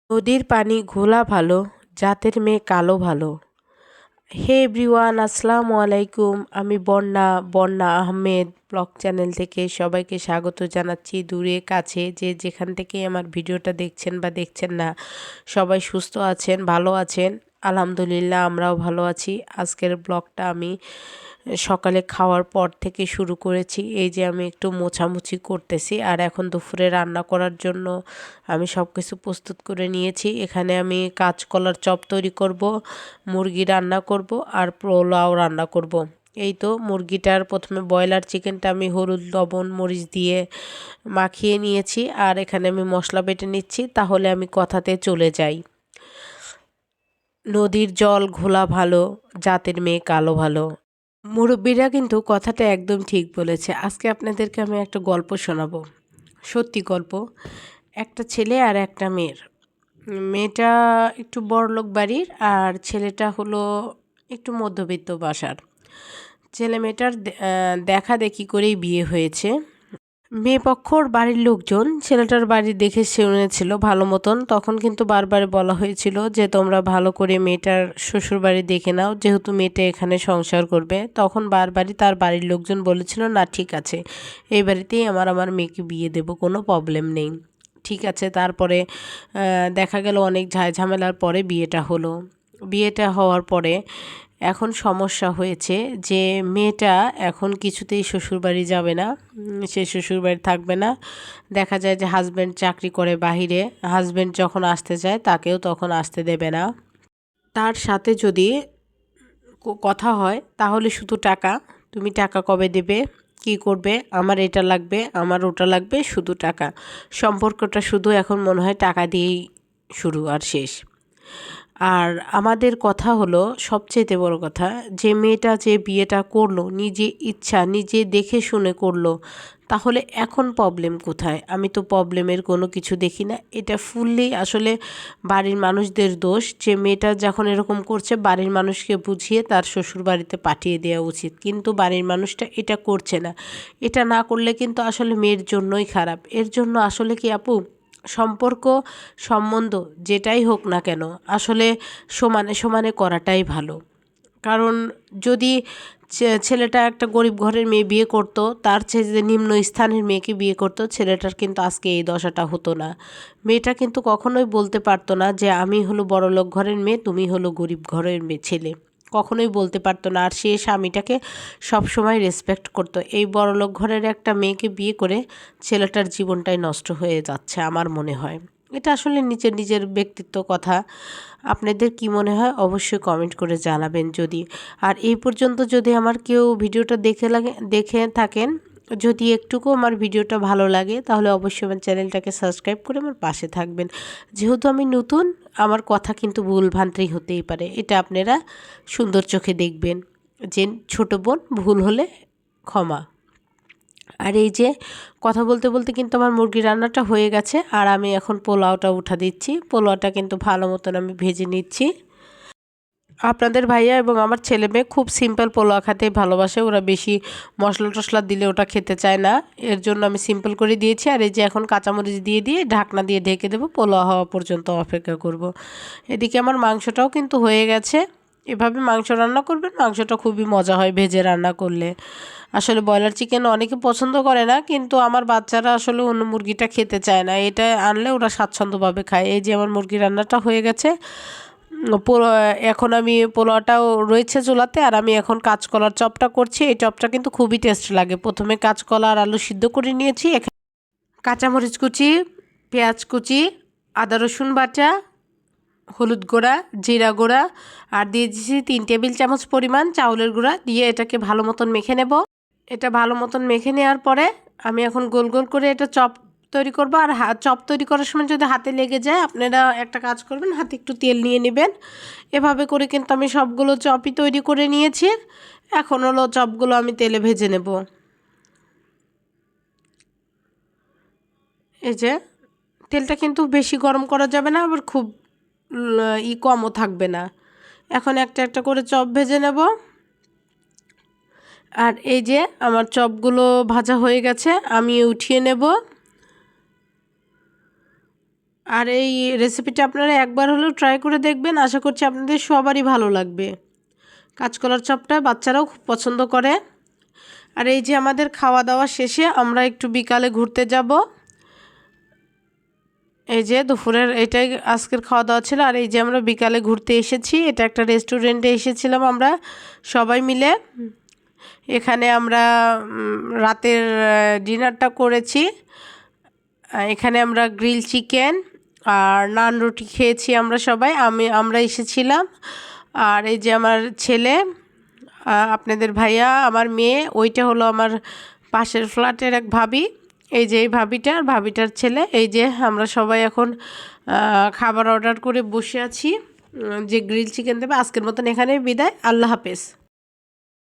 নদীর পানি ঘোলা ভালো, জাতের মেয়ে কালো ভালো। হে এভরিওয়ান, আসসালামু আলাইকুম। আমি বন্যা আহমেদ ব্লগ চ্যানেল থেকে সবাইকে স্বাগত জানাচ্ছি। দূরে কাছে যে যেখান থেকে আমার ভিডিওটা দেখছেন বা দেখছেন না, সবাই সুস্থ আছেন, ভালো আছেন। আলহামদুলিল্লাহ, আমরাও ভালো আছি। আজকের ব্লগটা আমি সকালে খাওয়ার পর থেকে শুরু করেছি। এই যে আমি একটু মোছামুছি করতেছি, আর এখন দুপুরে রান্না করার জন্য আমি সব কিছু প্রস্তুত করে নিয়েছি। এখানে আমি কাঁচকলার চপ তৈরি করব, মুরগি রান্না করব, আর পোলাও রান্না করব। এই তো মুরগিটার প্রথমে ব্রয়লার চিকেনটা আমি হলুদ লবণ মরিচ দিয়ে মাখিয়ে নিয়েছি, আর এখানে আমি মশলা বেটে নিচ্ছি। তাহলে আমি কথাতে চলে যাই। নদীর জল ঘোলা ভালো, জাতের মেয়ে কালো ভালো। মুরব্বীরা কিন্তু কথাটা একদম ঠিক বলেছে। আজকে আপনাদেরকে আমি একটা গল্প শোনাবো, সত্যি গল্প। একটা ছেলে আর একটা মেয়ের। মেয়েটা একটু বড়লোক বাড়ির, আর ছেলেটা হলো একটু মধ্যবিত্ত বাসার। ছেলে মেয়েটার দেখা দেখি করেই বিয়ে হয়েছে। মেয়ে পক্ষর বাড়ির লোকজন ছেলেটার বাড়ি দেখে শুনেছিল ভালো মতন। তখন কিন্তু বারবার বলা হয়েছিল যে তোমরা ভালো করে মেয়েটার শ্বশুর বাড়ি দেখে নাও, যেহেতু মেয়েটা এখানে সংসার করবে। তখন বারবারই তার বাড়ির লোকজন বলেছিল, না ঠিক আছে, এই বাড়িতেই আমার মেয়েকে বিয়ে দেব, কোনো প্রবলেম নেই। ঠিক আছে, তারপরে দেখা গেল অনেক ঝামেলার পরে বিয়েটা হলো। বিয়েটা হওয়ার পরে এখন সমস্যা হয়েছে যে মেয়েটা এখন কিছুতেই শ্বশুরবাড়ি যাবে না, সে শ্বশুরবাড়ি থাকবে না। দেখা যায় যে হাজব্যান্ড চাকরি করে বাহিরে, হাজব্যান্ড যখন আসতে চায় তাকেও তখন আসতে দেবে না। তার সাথে যদি কথা হয় তাহলে শুধু টাকা, তুমি টাকা কবে দেবে, কি করবে, আমার এটা লাগবে, আমার ওটা লাগবে, শুধু টাকা। সম্পর্কটা শুধু এখন মনে হয় টাকা দিয়েই শুরু আর শেষ। আর আমাদের কথা হলো সবচেয়ে বড় কথা, যে মেয়েটা যে বিয়েটা করলো নিজে ইচ্ছা নিজে দেখে শুনে করলো, তাহলে এখন প্রবলেম কোথায়? আমি তো প্রবলেমের কোনো কিছু দেখি না। এটা ফুললি আসলে বাড়ির মানুষদের দোষ, যে মেয়েটা যখন এরকম করছে বাড়ির মানুষকে বুঝিয়ে তার শ্বশুর বাড়িতে পাঠিয়ে দেওয়া উচিত, কিন্তু বাড়ির মানুষটা এটা করছে না। এটা না করলে কিন্তু আসলে মেয়ের জন্যই খারাপ। এর জন্য আসলে কি আপু, সম্পর্ক সম্বন্ধ যেটাই হোক না কেন আসলে সমানে সমানে করাটাই ভালো। কারণ যদি ছেলেটা একটা গরিব ঘরের মেয়ে বিয়ে করতো, তার চেয়ে যে নিম্ন স্থানের মেয়েকে বিয়ে করতো, ছেলেটার কিন্তু আজকে এই দশাটা হতো না। মেয়েটা কিন্তু কখনোই বলতে পারতো না যে আমি হলো বড়লোক ঘরের মেয়ে, তুমি হলো গরিব ঘরের মেয়ে ছেলে, কখনোই বলতে পারতো না। আর সে স্বামীটাকে সবসময় রেসপেক্ট করতো। এই বড়লোক ঘরের একটা মেয়েকে বিয়ে করে ছেলেটার জীবনটাই নষ্ট হয়ে যাচ্ছে আমার মনে হয়। এটা আসলে নিজের নিজের ব্যক্তিত্ব কথা। আপনাদের কি মনে হয় অবশ্যই কমেন্ট করে জানাবেন যদি। আর এই পর্যন্ত যদি আমার কেউ ভিডিওটা দেখে থাকেন, যদি একটুকু আমার ভিডিওটা ভালো লাগে, তাহলে অবশ্যই আমার চ্যানেলটাকে সাবস্ক্রাইব করে আমার পাশে থাকবেন। যেহেতু আমি নতুন, আমার কথা কিন্তু ভুলভ্রান্তি হতেই পারে, এটা আপনারা সুন্দর চোখে দেখবেন, যে ছোট বোন ভুল হলে ক্ষমা। আর এই যে কথা বলতে বলতে কিন্তু আমার মুরগি রান্নাটা হয়ে গেছে, আর আমি এখন পোলাওটা উঠা দিচ্ছি। পোলাওটা কিন্তু ভালো মতন আমি ভেজে নিচ্ছি। আপনাদের ভাইয়া এবং আমার ছেলে মেয়ে খুব সিম্পল পোলাও খেতেই ভালোবাসে, ওরা বেশি মশলা টশলা দিলে ওটা খেতে চায় না। এর জন্য আমি সিম্পল করে দিয়েছি। আর এই যে এখন কাঁচামরিচ দিয়ে দিয়ে ঢাকনা দিয়ে ঢেকে দেবো, পোলাও হওয়া পর্যন্ত অপেক্ষা করব। এদিকে আমার মাংসটাও কিন্তু হয়ে গেছে। এভাবে মাংস রান্না করবেন, মাংসটা খুবই মজা হয় ভেজে রান্না করলে। আসলে ব্রয়লার চিকেন অনেকে পছন্দ করে না, কিন্তু আমার বাচ্চারা আসলে অন্য মুরগিটা খেতে চায় না, এটা আনলে ওরা স্বাচ্ছন্দ্যভাবে খায়। এই যে আমার মুরগি রান্নাটা হয়ে গেছে। এখন আমি পোলাওটাও রয়েছে চুলাতে, আর আমি এখন কাঁচকলার চপটা করছি। এই চপটা কিন্তু খুবই টেস্ট লাগে। প্রথমে কাঁচকলা আর আলু সিদ্ধ করে নিয়েছি, কাঁচামরিচ কুচি, পেঁয়াজ কুচি, আদা রসুন বাটা, হলুদ গুঁড়া, জিরা গুঁড়া, আর দিয়ে দিয়েছি 3 টেবিল চামচ পরিমাণ চাউলের গুঁড়া, দিয়ে এটাকে ভালো মতন মেখে নেব। এটা ভালো মতন মেখে নেওয়ার পরে আমি এখন গোল গোল করে এটা চপ তৈরি করব। আর চপ তৈরি করার সময় যদি হাতে লেগে যায়, আপনারা একটা কাজ করবেন, হাতে একটু তেল নিয়ে নেবেন। এভাবে করে কিন্তু আমি সবগুলো চপই তৈরি করে নিয়েছি। এখন হলো চপগুলো আমি তেলে ভেজে নেব। এই যে তেলটা কিন্তু বেশি গরম করা যাবে না, আবার খুব কমও থাকবে না। এখন একটা একটা করে চপ ভেজে নেব। আর এই যে আমার চপগুলো ভাজা হয়ে গেছে, আমি উঠিয়ে নেব। আর এই রেসিপিটা আপনারা একবার হলেও ট্রাই করে দেখবেন, আশা করছি আপনাদের সবারই ভালো লাগবে। কাঁচকলার চপটা বাচ্চারাও খুব পছন্দ করে। আর এই যে আমাদের খাওয়া দাওয়া শেষে আমরা একটু বিকালে ঘুরতে যাব। এই যে দুপুরের এটাই আজকের খাওয়া দাওয়া ছিল। আর এই যে আমরা বিকালে ঘুরতে এসেছি, এটা একটা রেস্টুরেন্টে এসেছিলাম আমরা সবাই মিলে। এখানে আমরা রাতের ডিনারটা করেছি। এখানে আমরা গ্রিল চিকেন আর নান রুটি খেয়েছি আমরা সবাই, আমরা এসেছিলাম। আর এই যে আমার ছেলে, আপনাদের ভাইয়া, আমার মেয়ে, ওইটা হলো আমার পাশের ফ্ল্যাটের এক ভাবি। এই যে এই ভাবিটা আর ভাবিটার ছেলে। এই যে আমরা সবাই এখন খাবার অর্ডার করে বসে আছি, যে গ্রিল চিকেন দেবে। আজকের মতন এখানেই বিদায়, আল্লাহ হাফেজ।